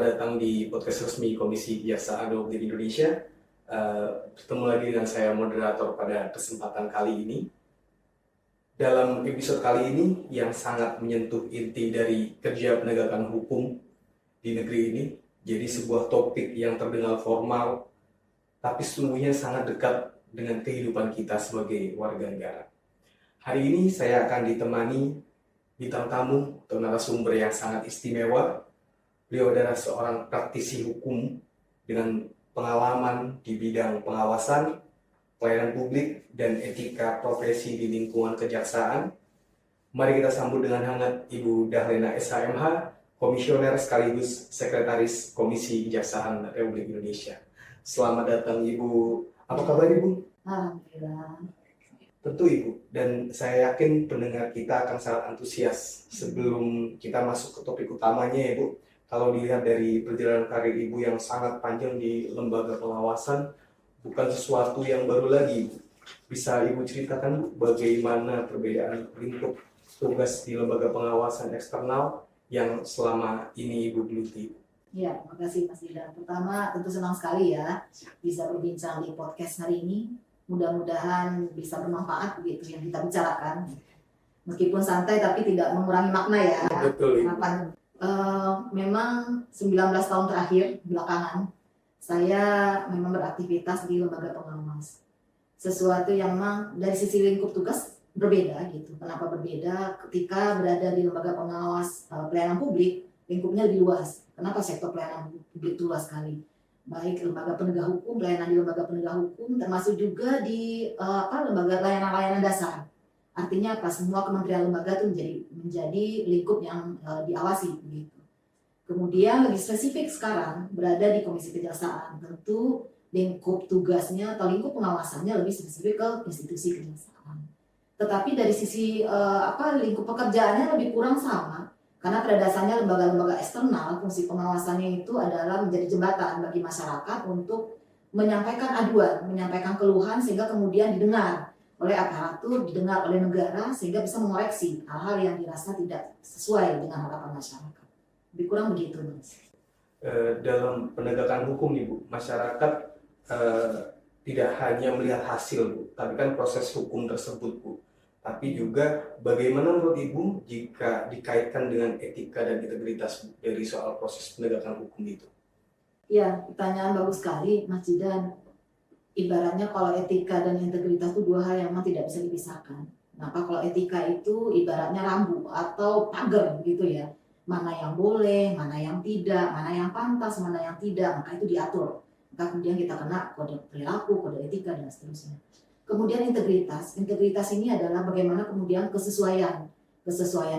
Selamat datang di podcast resmi Komisi Kejaksaan Republik Indonesia. Bertemu lagi dengan saya moderator pada kesempatan kali ini. Dalam episode kali ini yang sangat menyentuh inti dari kerja penegakan hukum di negeri ini, jadi sebuah topik yang terdengar formal, tapi sesungguhnya sangat dekat dengan kehidupan kita sebagai warga negara. Hari ini saya akan ditemani bintang tamu atau narasumber yang sangat istimewa. Beliau adalah seorang praktisi hukum dengan pengalaman di bidang pengawasan, pelayanan publik, dan etika profesi di lingkungan kejaksaan. Mari kita sambut dengan hangat Ibu Dahlena SHMH, Komisioner sekaligus Sekretaris Komisi Kejaksaan Republik Indonesia. Selamat datang Ibu. Apa kabar Ibu? Alhamdulillah. Tentu Ibu, dan saya yakin pendengar kita akan sangat antusias. Sebelum kita masuk ke topik utamanya ya Bu, kalau dilihat dari perjalanan karir Ibu yang sangat panjang di lembaga pengawasan, bukan sesuatu yang baru lagi. Bisa Ibu ceritakan Bu, bagaimana perbedaan lingkup tugas di lembaga pengawasan eksternal yang selama ini Ibu geluti? Ya, terima kasih Mas Ida. Pertama, tentu senang sekali ya bisa berbincang di podcast hari ini. Mudah-mudahan bisa bermanfaat begitu yang kita bicarakan. Meskipun santai tapi tidak mengurangi makna ya. Betul Ibu. Memang 19 tahun terakhir belakangan saya memang beraktivitas di lembaga pengawas. Sesuatu yang memang dari sisi lingkup tugas berbeda gitu. Kenapa berbeda? Ketika berada di lembaga pengawas pelayanan publik, lingkupnya lebih luas. Kenapa sektor pelayanan publik itu luas sekali? Baik lembaga penegak hukum, pelayanan di lembaga penegak hukum, termasuk juga di lembaga layanan-layanan dasar. Artinya apa? Semua kementerian lembaga itu menjadi lingkup yang diawasi begitu. Kemudian lebih spesifik sekarang berada di Komisi Kejaksaan, tentu lingkup tugasnya atau lingkup pengawasannya lebih spesifik ke institusi kejaksaan. Tetapi dari sisi lingkup pekerjaannya lebih kurang sama. Karena pada dasarnya lembaga-lembaga eksternal, fungsi pengawasannya itu adalah menjadi jembatan bagi masyarakat untuk menyampaikan aduan, menyampaikan keluhan sehingga kemudian didengar oleh aparatur, didengar oleh negara sehingga bisa mengoreksi hal-hal yang dirasa tidak sesuai dengan harapan masyarakat. Lebih kurang begitu, Mas. Dalam penegakan hukum nih Bu, masyarakat tidak hanya melihat hasil Bu, tapi kan proses hukum tersebut Bu. Tapi juga bagaimana menurut Ibu jika dikaitkan dengan etika dan integritas dari soal proses penegakan hukum itu? Ya, pertanyaan bagus sekali Mas Jidan. Ibaratnya kalau etika dan integritas itu dua hal yang memang tidak bisa dipisahkan. Kenapa? Kalau etika itu ibaratnya rambu atau pagar gitu ya. Mana yang boleh, mana yang tidak, mana yang pantas, mana yang tidak, maka itu diatur. Maka kemudian kita kena kode perilaku, kode etika, dan seterusnya. Kemudian integritas ini adalah bagaimana kemudian kesesuaian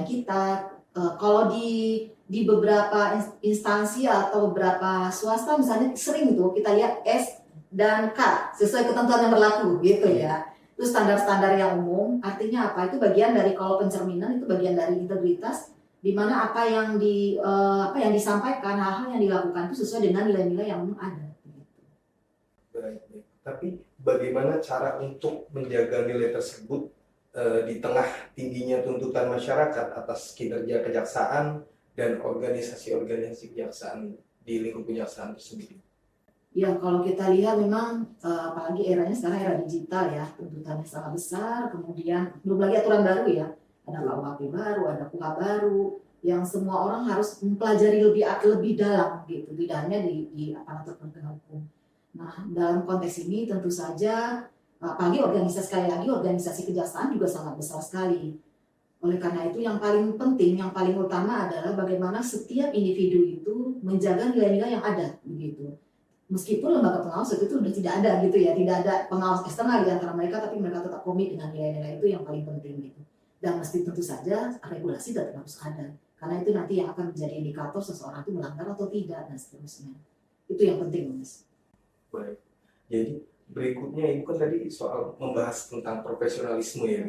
kita. Kalau di beberapa instansi atau beberapa swasta misalnya sering tuh kita lihat S dan K sesuai ketentuan yang berlaku gitu ya. Itu standar-standar yang umum. Artinya apa? Itu bagian dari, kalau pencerminan itu bagian dari integritas, di mana apa yang disampaikan, hal-hal yang dilakukan itu sesuai dengan nilai-nilai yang ada. Baik. Tapi bagaimana cara untuk menjaga nilai tersebut di tengah tingginya tuntutan masyarakat atas kinerja kejaksaan dan organisasi-organisasi kejaksaan di lingkup kejaksaan tersebut? Ya, kalau kita lihat memang apalagi eranya sekarang era digital ya, tuntutannya sangat besar. Kemudian belum lagi aturan baru ya, ada KUHP baru, ada KUHA baru, yang semua orang harus mempelajari lebih dalam gitu, tidak hanya di aparatur penegak hukum. Nah, dalam konteks ini tentu saja apalagi organisasi kejaksaan juga sangat besar sekali. Oleh karena itu yang paling penting, yang paling utama adalah bagaimana setiap individu itu menjaga nilai-nilai yang ada begitu. Meskipun lembaga pengawas itu sudah tidak ada gitu ya, tidak ada pengawas eksternal di antara mereka, tapi mereka tetap komit dengan nilai-nilai itu yang paling penting gitu. Dan mesti tentu saja regulasi tetap harus ada, karena itu nanti yang akan menjadi indikator seseorang itu melanggar atau tidak dan seterusnya. Itu yang penting, Mas. Baik. Jadi berikutnya Ibu kan tadi soal membahas tentang profesionalisme ya.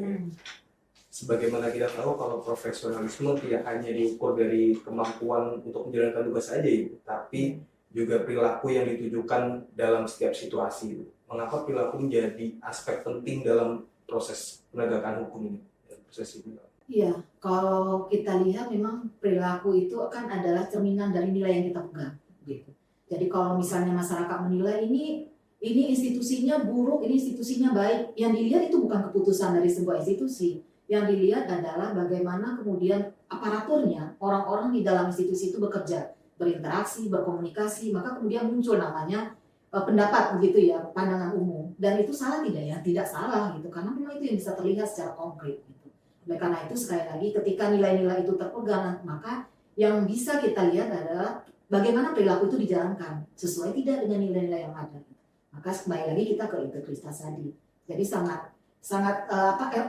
Sebagaimana kita tahu kalau profesionalisme tidak hanya diukur dari kemampuan untuk menjalankan tugas saja Ibu, tapi juga perilaku yang ditujukan dalam setiap situasi. Mengapa perilaku menjadi aspek penting dalam proses penegakan hukum ini? Proses ini. Iya, kalau kita lihat memang perilaku itu kan adalah cerminan dari nilai yang kita pegang. gitu. Jadi kalau misalnya masyarakat menilai ini institusinya buruk, ini institusinya baik, yang dilihat itu bukan keputusan dari sebuah institusi. Yang dilihat adalah bagaimana kemudian aparaturnya, orang-orang di dalam institusi itu bekerja, berinteraksi, berkomunikasi, maka kemudian muncul namanya pendapat begitu ya, pandangan umum. Dan itu salah tidak ya? Tidak salah gitu, karena memang itu yang bisa terlihat secara konkret gitu. Oleh karena itu sekali lagi ketika nilai-nilai itu terpegang, maka yang bisa kita lihat adalah bagaimana perilaku itu dijalankan, sesuai tidak dengan nilai-nilai yang ada. Maka kembali lagi kita ke integritas tadi. Jadi sangat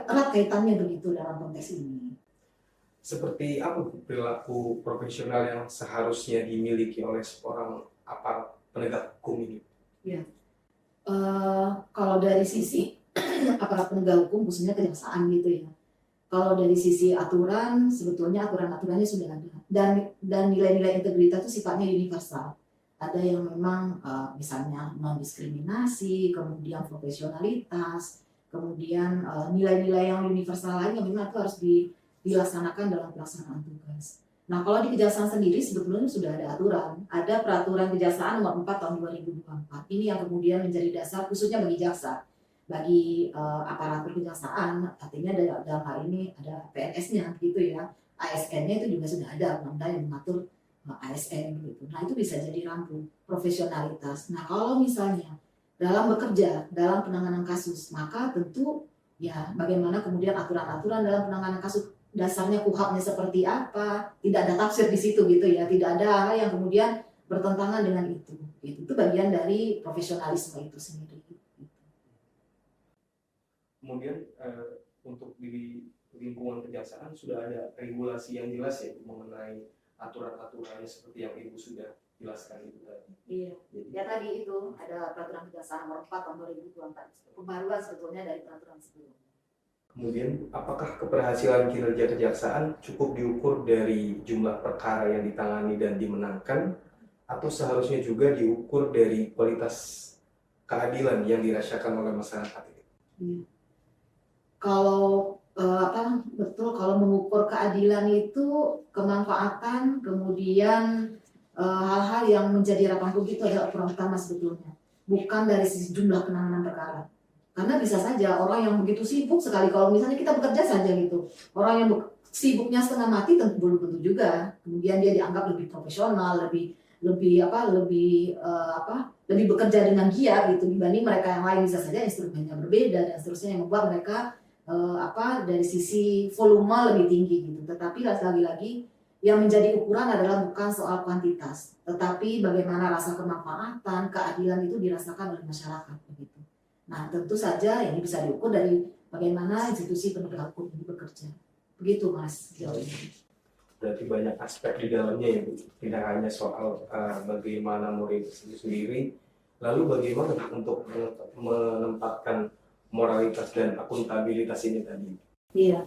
erat kaitannya begitu dalam konteks ini. Seperti apa perilaku profesional yang seharusnya dimiliki oleh seorang aparat penegak hukum ini? Ya, kalau dari sisi aparat penegak hukum, khususnya kejaksaan gitu ya. Kalau dari sisi aturan, sebetulnya aturan-aturannya sudah ada. Dan nilai-nilai integritas itu sifatnya universal. Ada yang memang misalnya non-diskriminasi, kemudian profesionalitas, kemudian nilai-nilai yang universal lain yang memang itu harus dilaksanakan dalam pelaksanaan tugas. Nah, kalau di kejaksaan sendiri sebetulnya sudah ada aturan. Ada peraturan kejaksaan nomor 4 tahun 2024. Ini yang kemudian menjadi dasar khususnya bagi jaksa, bagi aparatur kejaksaan, artinya dalam hal ini ada PNS-nya gitu ya. ASN-nya itu juga sudah ada undang-undang yang mengatur ASN gitu. Nah, itu bisa jadi rambu profesionalitas. Nah, kalau misalnya dalam bekerja, dalam penanganan kasus, maka tentu ya bagaimana kemudian aturan-aturan dalam penanganan kasus, dasarnya KUHP-nya seperti apa, tidak ada tafsir di situ gitu ya, tidak ada hal yang kemudian bertentangan dengan itu. Itu bagian dari profesionalisme itu sendiri. Kemudian untuk di lingkungan kejaksaan sudah ada regulasi yang jelas ya mengenai aturan-aturannya seperti yang Ibu sudah jelaskan itu tadi. Iya. Ya tadi itu ada peraturan kejaksaan nomor 4 tahun 2024. Pembaruan sebetulnya dari peraturan sebelumnya. Kemudian apakah keberhasilan kinerja kejaksaan cukup diukur dari jumlah perkara yang ditangani dan dimenangkan, atau seharusnya juga diukur dari kualitas keadilan yang dirasakan oleh masyarakat ini? Iya. Kalau betul kalau mengukur keadilan itu kemanfaatan, kemudian hal-hal yang menjadi harapan publik itu adalah ukuran utama sebetulnya, bukan dari sisi jumlah penanganan perkara. Karena bisa saja orang yang begitu sibuk sekali, kalau misalnya kita bekerja saja gitu, orang yang sibuknya setengah mati tentu belum tentu juga. Kemudian dia dianggap lebih profesional, lebih bekerja dengan giat gitu dibanding mereka yang lain. Bisa saja instrumennya berbeda dan seterusnya yang membuat mereka dari sisi volume lebih tinggi gitu. Tetapi lagi-lagi yang menjadi ukuran adalah bukan soal kuantitas, tetapi bagaimana rasa kemanfaatan, keadilan itu dirasakan oleh masyarakat begitu. Nah, tentu saja ini bisa diukur dari bagaimana institusi penegak hukum ini bekerja. Begitu Mas jauh ini. Berarti banyak aspek di dalamnya ya Bu, tidak hanya soal bagaimana murid itu sendiri, lalu bagaimana untuk menempatkan moralitas dan akuntabilitas ini tadi. Iya,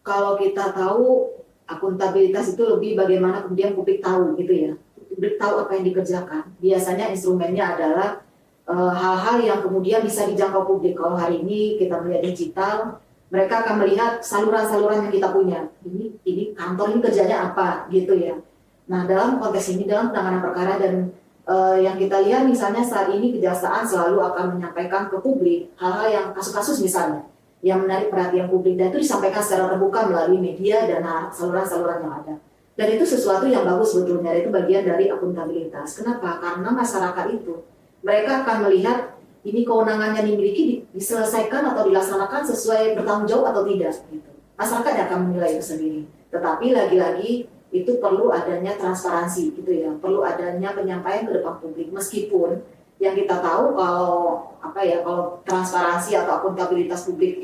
kalau kita tahu akuntabilitas itu lebih bagaimana kemudian publik tahu gitu ya, publik tahu apa yang dikerjakan. Biasanya instrumennya adalah hal-hal yang kemudian bisa dijangkau publik. Kalau hari ini kita melihat digital, mereka akan melihat saluran-saluran yang kita punya. Ini kantor ini kerjanya apa gitu ya. Nah, dalam konteks ini, dalam penanganan perkara dan yang kita lihat misalnya saat ini kejaksaan selalu akan menyampaikan ke publik hal-hal yang kasus-kasus misalnya yang menarik perhatian publik, dan itu disampaikan secara terbuka melalui media dan saluran-saluran yang ada. Dan itu sesuatu yang bagus sebetulnya, itu bagian dari akuntabilitas. Kenapa? Karena masyarakat itu mereka akan melihat ini kewenangannya dimiliki diselesaikan atau dilaksanakan sesuai bertanggung jawab atau tidak gitu. Masyarakat akan menilai itu sendiri. Tetapi lagi-lagi itu perlu adanya transparansi gitu ya, perlu adanya penyampaian ke depan publik. Meskipun yang kita tahu kalau transparansi atau akuntabilitas publik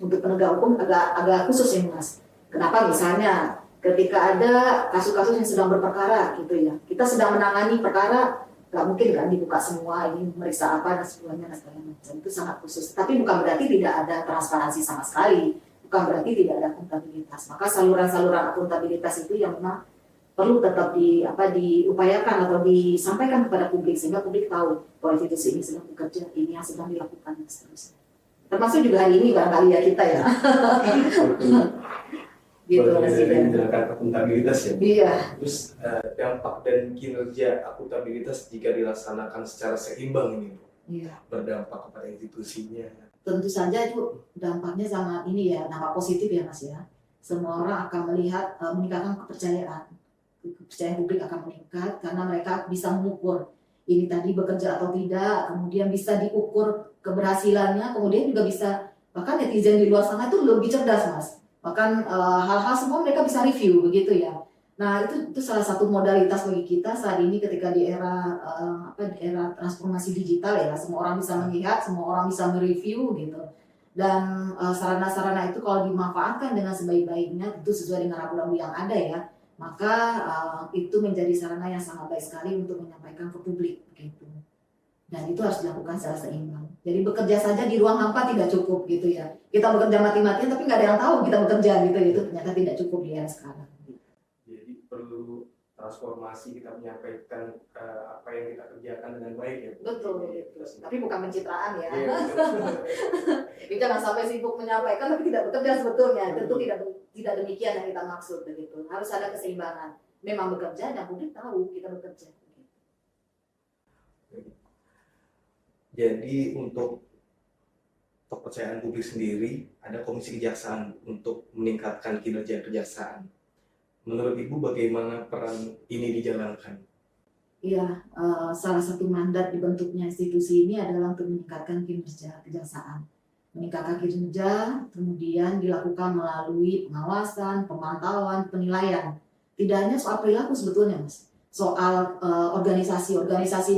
untuk penegak hukum agak khusus ya Mas. Kenapa? Misalnya ketika ada kasus-kasus yang sedang berperkara gitu ya, kita sedang menangani perkara, nggak mungkin kan dibuka semua ini meriksa apa dan sebagainya dan segala macam, itu sangat khusus. Tapi bukan berarti tidak ada transparansi sama sekali. Bukan berarti tidak ada akuntabilitas. Maka saluran-saluran akuntabilitas itu yang memang perlu tetap diupayakan atau disampaikan kepada publik sehingga publik tahu bahwa institusi ini sedang bekerja, ini yang sedang dilakukan dan seterusnya. Termasuk juga hari ini barangkali ya kita ya. gitu bagian Mas dari Yuda. menjalankan akuntabilitas ya. Iya, Terus dampak dan kinerja akuntabilitas jika dilaksanakan secara seimbang ini Bu, iya. berdampak kepada institusinya. Tentu saja itu dampaknya sangat ini ya, dampak positif ya Mas ya. Semua orang akan melihat meningkatkan kepercayaan. Kepercayaan publik akan meningkat karena mereka bisa mengukur ini tadi bekerja atau tidak, kemudian bisa diukur keberhasilannya, kemudian juga bisa, bahkan netizen di luar sana itu lebih cerdas Mas. Bahkan hal-hal semua mereka bisa review begitu ya. Nah itu salah satu modalitas bagi kita saat ini ketika di era di era transformasi digital ya, semua orang bisa melihat, semua orang bisa mereview gitu. Dan sarana-sarana itu kalau dimanfaatkan dengan sebaik-baiknya, tentu sesuai dengan rambu-rambu yang ada ya, maka itu menjadi sarana yang sangat baik sekali untuk menyampaikan ke publik gitu. Dan itu harus dilakukan secara seimbang. Jadi bekerja saja di ruang hampa tidak cukup gitu ya. Kita bekerja mati-matian tapi nggak ada yang tahu kita bekerja gitu. Itu ternyata tidak cukup di era sekarang. Jadi perlu transformasi, kita menyampaikan apa yang kita kerjakan dengan baik ya Bu. Betul. Tapi bukan pencitraan ya. Iya, betul. Jadi jangan sampai sibuk menyampaikan tapi tidak bekerja sebetulnya. Tentu tidak demikian yang kita maksud begitu. Harus ada keseimbangan. Memang bekerja dan publik tahu kita bekerja. Jadi untuk kepercayaan publik sendiri, ada komisi kejaksaan untuk meningkatkan kinerja kejaksaan. Menurut Ibu bagaimana peran ini dijalankan? Iya, salah satu mandat dibentuknya institusi ini adalah untuk meningkatkan kinerja kejaksaan. Meningkatkan kinerja, kemudian dilakukan melalui pengawasan, pemantauan, penilaian. Tidak hanya soal perilaku sebetulnya, Mas. Soal organisasi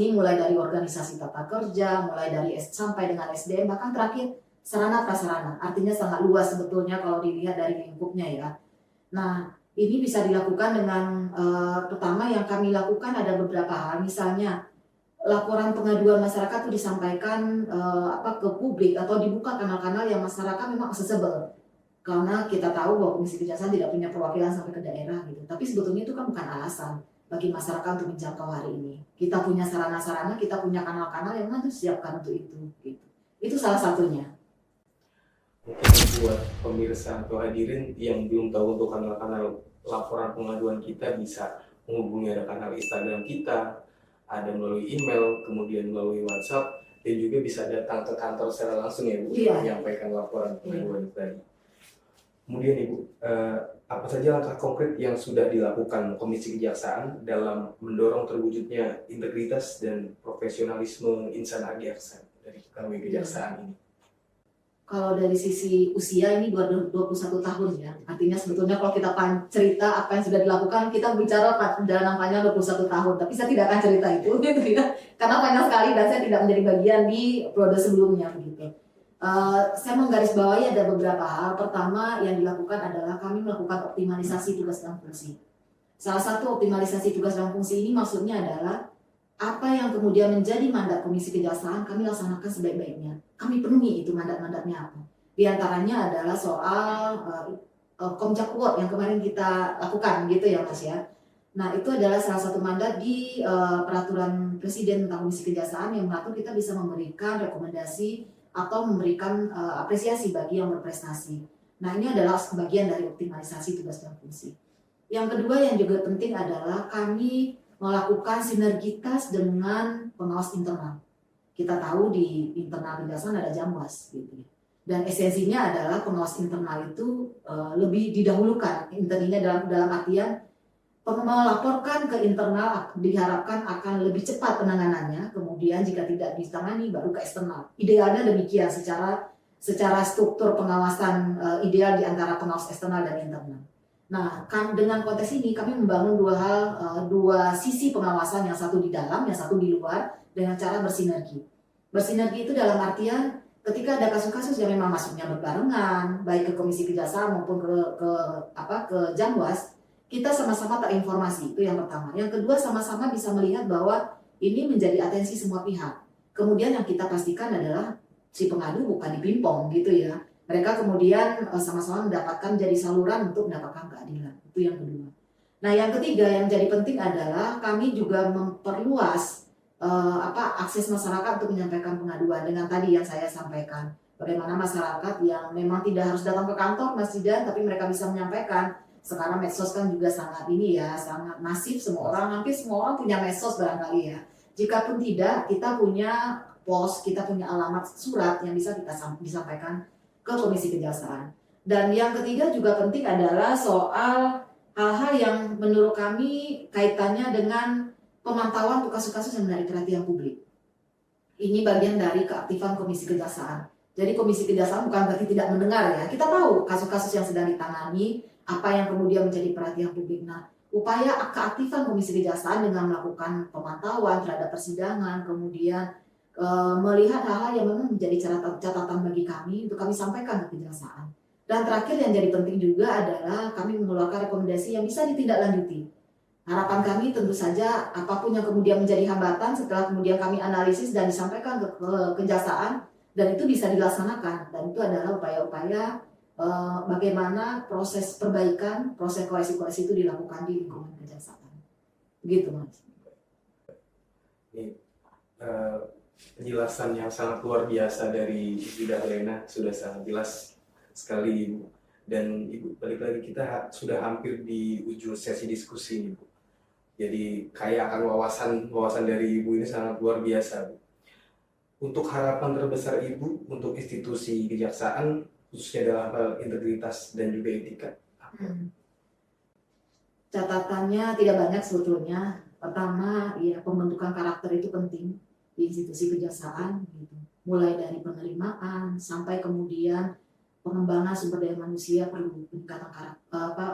ini mulai dari organisasi tata kerja, mulai dari sampai dengan SDM, bahkan terakhir sarana prasarana. Artinya sangat luas sebetulnya kalau dilihat dari lingkupnya ya. Nah, ini bisa dilakukan dengan pertama yang kami lakukan ada beberapa hal, misalnya laporan pengaduan masyarakat itu disampaikan ke publik atau dibuka kanal-kanal yang masyarakat memang accessible. Karena kita tahu bahwa Komisi Kejaksaan tidak punya perwakilan sampai ke daerah gitu. Tapi sebetulnya itu kan bukan alasan bagi masyarakat untuk menjangkau hari ini. Kita punya sarana-sarana, kita punya kanal-kanal yang harus disiapkan untuk itu. Gitu. Itu salah satunya. Mungkin buat pemirsa atau hadirin yang belum tahu untuk kanal-kanal laporan pengaduan kita, bisa menghubungi ada kanal Instagram kita, ada melalui email, kemudian melalui WhatsApp, dan juga bisa datang ke kantor secara langsung ya Bu, menyampaikan laporan pengaduan tadi. Kemudian Ibu, apa saja langkah konkret yang sudah dilakukan Komisi Kejaksaan dalam mendorong terwujudnya integritas dan profesionalisme insan adiaksa dari pegawai kejaksaan ini? Kalau dari sisi usia ini 21 tahun ya. Artinya sebetulnya kalau kita cerita apa yang sudah dilakukan, kita bicara dalam panjang 21 tahun. Tapi saya tidak akan cerita itu gitu ya. Karena panjang sekali dan saya tidak menjadi bagian di periode sebelumnya begitu. Saya menggarisbawahi ada beberapa hal. Pertama yang dilakukan adalah kami melakukan optimalisasi tugas dan fungsi. Salah satu optimalisasi tugas dan fungsi ini maksudnya adalah apa yang kemudian menjadi mandat Komisi Kejaksaan kami laksanakan sebaik-baiknya. Kami penuhi itu mandat-mandatnya apa. Di antaranya adalah soal Komjak Award yang kemarin kita lakukan gitu ya Mas ya. Nah itu adalah salah satu mandat di peraturan Presiden tentang Komisi Kejaksaan yang mengatur kita bisa memberikan rekomendasi atau memberikan apresiasi bagi yang berprestasi. Nah ini adalah bagian dari optimalisasi tugas dan fungsi. Yang kedua yang juga penting adalah kami melakukan sinergitas dengan pengawas internal. Kita tahu di internal kejaksaan ada Jamwas gitu. Dan esensinya adalah pengawas internal itu lebih didahulukan. Intinya dalam artian melaporkan ke internal diharapkan akan lebih cepat penanganannya, kemudian jika tidak ditangani baru ke eksternal. Idealnya demikian secara struktur pengawasan ideal di antara pengawas eksternal dan internal. Nah, dengan konteks ini kami membangun dua sisi pengawasan, yang satu di dalam, yang satu di luar, dengan cara bersinergi. Bersinergi itu dalam artian ketika ada kasus-kasus yang memang masuknya berbarengan, baik ke Komisi Kejaksaan maupun ke Jamwas, kita sama-sama terinformasi, itu yang pertama. Yang kedua, sama-sama bisa melihat bahwa ini menjadi atensi semua pihak. Kemudian yang kita pastikan adalah si pengadu bukan dipimpong gitu ya. Mereka kemudian sama-sama mendapatkan jadi saluran untuk mendapatkan keadilan. Itu yang kedua. Nah, yang ketiga yang jadi penting adalah kami juga memperluas akses masyarakat untuk menyampaikan pengaduan dengan tadi yang saya sampaikan. bagaimana masyarakat yang memang tidak harus datang ke kantor Mas Jidan, tapi mereka bisa menyampaikan. Sekarang medsos kan juga sangat ini ya, sangat masif, semua orang, hampir semua orang punya medsos barangkali ya. Jikapun tidak, kita punya pos, kita punya alamat surat yang bisa kita disampaikan ke Komisi Kejaksaan. Dan yang ketiga juga penting adalah soal hal-hal yang menurut kami kaitannya dengan pemantauan untuk kasus-kasus yang menarik perhatian publik. Ini bagian dari keaktifan Komisi Kejaksaan. Jadi Komisi Kejaksaan bukan berarti tidak mendengar ya. Kita tahu kasus-kasus yang sedang ditangani, apa yang kemudian menjadi perhatian publik. Nah, upaya keaktifan Komisi Kejaksaan dengan melakukan pemantauan terhadap persidangan, kemudian melihat hal-hal yang memang menjadi catatan bagi kami untuk kami sampaikan ke Kejaksaan. Dan terakhir yang jadi penting juga adalah kami mengeluarkan rekomendasi yang bisa ditindaklanjuti. Harapan kami tentu saja apapun yang kemudian menjadi hambatan setelah kemudian kami analisis dan disampaikan ke Kejaksaan dan itu bisa dilaksanakan, dan itu adalah upaya-upaya bagaimana proses perbaikan, proses koreksi-koreksi itu dilakukan di lingkungan Kejaksaan. Begitu Mas. Ini penjelasan yang sangat luar biasa dari Ibu Dahlena, sudah sangat jelas sekali Ibu. Dan Ibu, balik lagi kita sudah hampir di ujung sesi diskusi ini Bu. Jadi kaya akan wawasan dari Ibu ini sangat luar biasa Bu. Untuk harapan terbesar Ibu untuk institusi kejaksaan khususnya dalam hal integritas dan juga etika. Catatannya tidak banyak sebetulnya. Pertama, ya pembentukan karakter itu penting di institusi kejaksaan gitu. Mulai dari penerimaan sampai kemudian pengembangan sumber daya manusia perlu peningkatan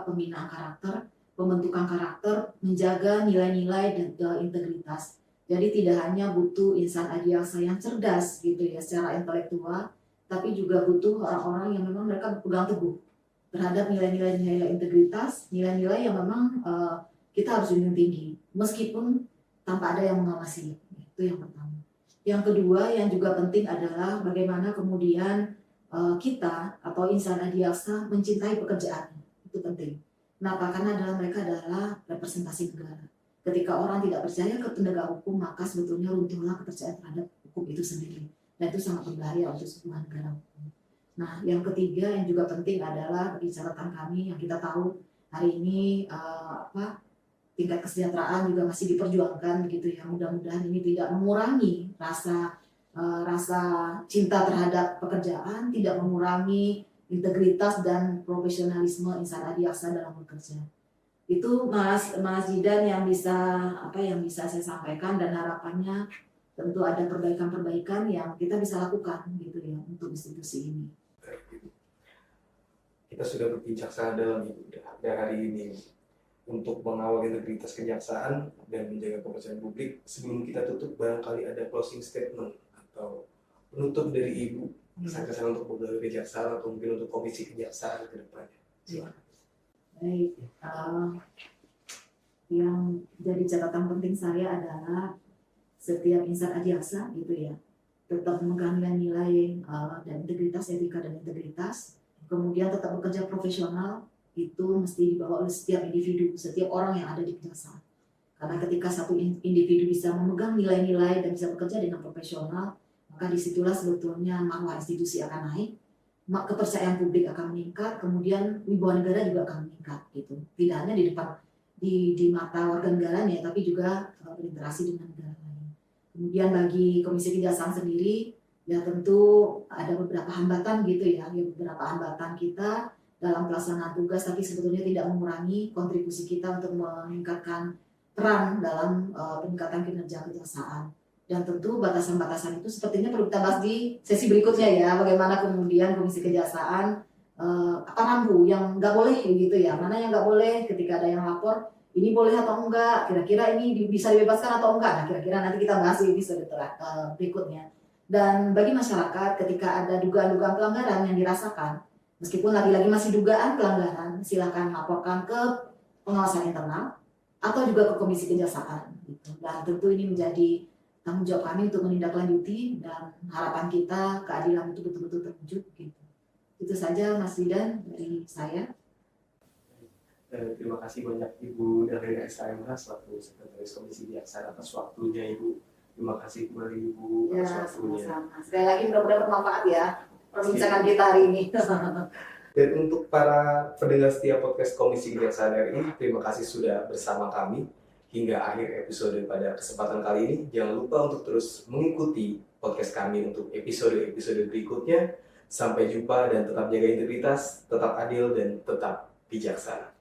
pembinaan karakter, pembentukan karakter, menjaga nilai-nilai dan integritas. Jadi tidak hanya butuh insan adiaksa yang cerdas gitu ya secara intelektual, tapi juga butuh orang-orang yang memang mereka berpegang teguh terhadap nilai-nilai integritas, nilai-nilai yang memang kita harus junjung tinggi, meskipun tanpa ada yang mengawasi. Itu yang pertama. Yang kedua yang juga penting adalah bagaimana kemudian kita atau insan adiaksa mencintai pekerjaannya. Itu penting. Kenapa? Karena mereka adalah representasi negara. Ketika orang tidak percaya ke penegak hukum, maka sebetulnya runtuhlah kepercayaan terhadap hukum itu sendiri. Dan itu sangat berbahaya untuk sebuah negara hukum. Nah, yang ketiga yang juga penting adalah bagi catatan kami yang kita tahu hari ini tingkat kesejahteraan juga masih diperjuangkan gitu ya. Mudah-mudahan ini tidak mengurangi rasa cinta terhadap pekerjaan, tidak mengurangi integritas dan profesionalisme insan adiaksa dalam bekerja. Itu Mas Jidan yang bisa saya sampaikan, dan harapannya tentu ada perbaikan-perbaikan yang kita bisa lakukan gitu ya untuk institusi ini. Kita sudah berbincang dalam hari ini untuk mengawal integritas kejaksaan dan menjaga kepercayaan publik. Sebelum kita tutup, barangkali ada closing statement atau penutup dari Ibu kesan-kesan untuk pegawai kejaksaan atau mungkin untuk komisi kejaksaan ke depannya. Silakan. Baik, yang jadi catatan penting saya adalah setiap insan adiaksa gitu ya tetap memegang nilai dan integritas, etika dan integritas, kemudian tetap bekerja profesional. Itu mesti dibawa oleh setiap individu, setiap orang yang ada di kejaksaan. Karena ketika satu individu bisa memegang nilai-nilai dan bisa bekerja dengan profesional, maka disitulah sebetulnya marwah institusi akan naik, kepercayaan publik akan meningkat, kemudian wibawa negara juga akan meningkat gitu. Tidak hanya di depan di mata warga negara ya, tapi juga berinteraksi dengan negara lain. Kemudian bagi Komisi Kejaksaan sendiri, ya tentu ada beberapa hambatan gitu ya beberapa hambatan kita dalam pelaksanaan tugas, tapi sebetulnya tidak mengurangi kontribusi kita untuk meningkatkan peran dalam peningkatan kinerja kejaksaan. Dan tentu batasan-batasan itu sepertinya perlu kita bahas di sesi berikutnya ya, bagaimana kemudian Komisi Kejaksaan apa rambu yang nggak boleh gitu ya, mana yang nggak boleh ketika ada yang lapor, ini boleh atau enggak, kira-kira ini bisa dibebaskan atau enggak. Nah, kira-kira nanti kita bahas di episode berikutnya. Dan bagi masyarakat ketika ada dugaan-dugaan pelanggaran yang dirasakan, meskipun lagi-lagi masih dugaan pelanggaran, silakan laporkan ke pengawasan internal atau juga ke Komisi Kejaksaan gitu. Dan tentu ini menjadi tanggung jawab kami untuk menindaklanjuti, dan harapan kita keadilan itu betul-betul terwujud gitu. Itu saja Mas Jidan dari saya. Terima kasih banyak Ibu Dahlena SHMH selaku Sekretaris Komisi Kejaksaan atas waktunya Ibu. Terima kasih kembali Ibu atas waktunya. Sama-sama. Sekali lagi mudah-mudahan bermanfaat ya. perbincangan kita hari ini. Dan untuk para pendengar setiap podcast Komisi Kejaksaan RI, terima kasih sudah bersama kami hingga akhir episode pada kesempatan kali ini. Jangan lupa untuk terus mengikuti podcast kami untuk episode-episode berikutnya. Sampai jumpa dan tetap jaga integritas, tetap adil, dan tetap bijaksana.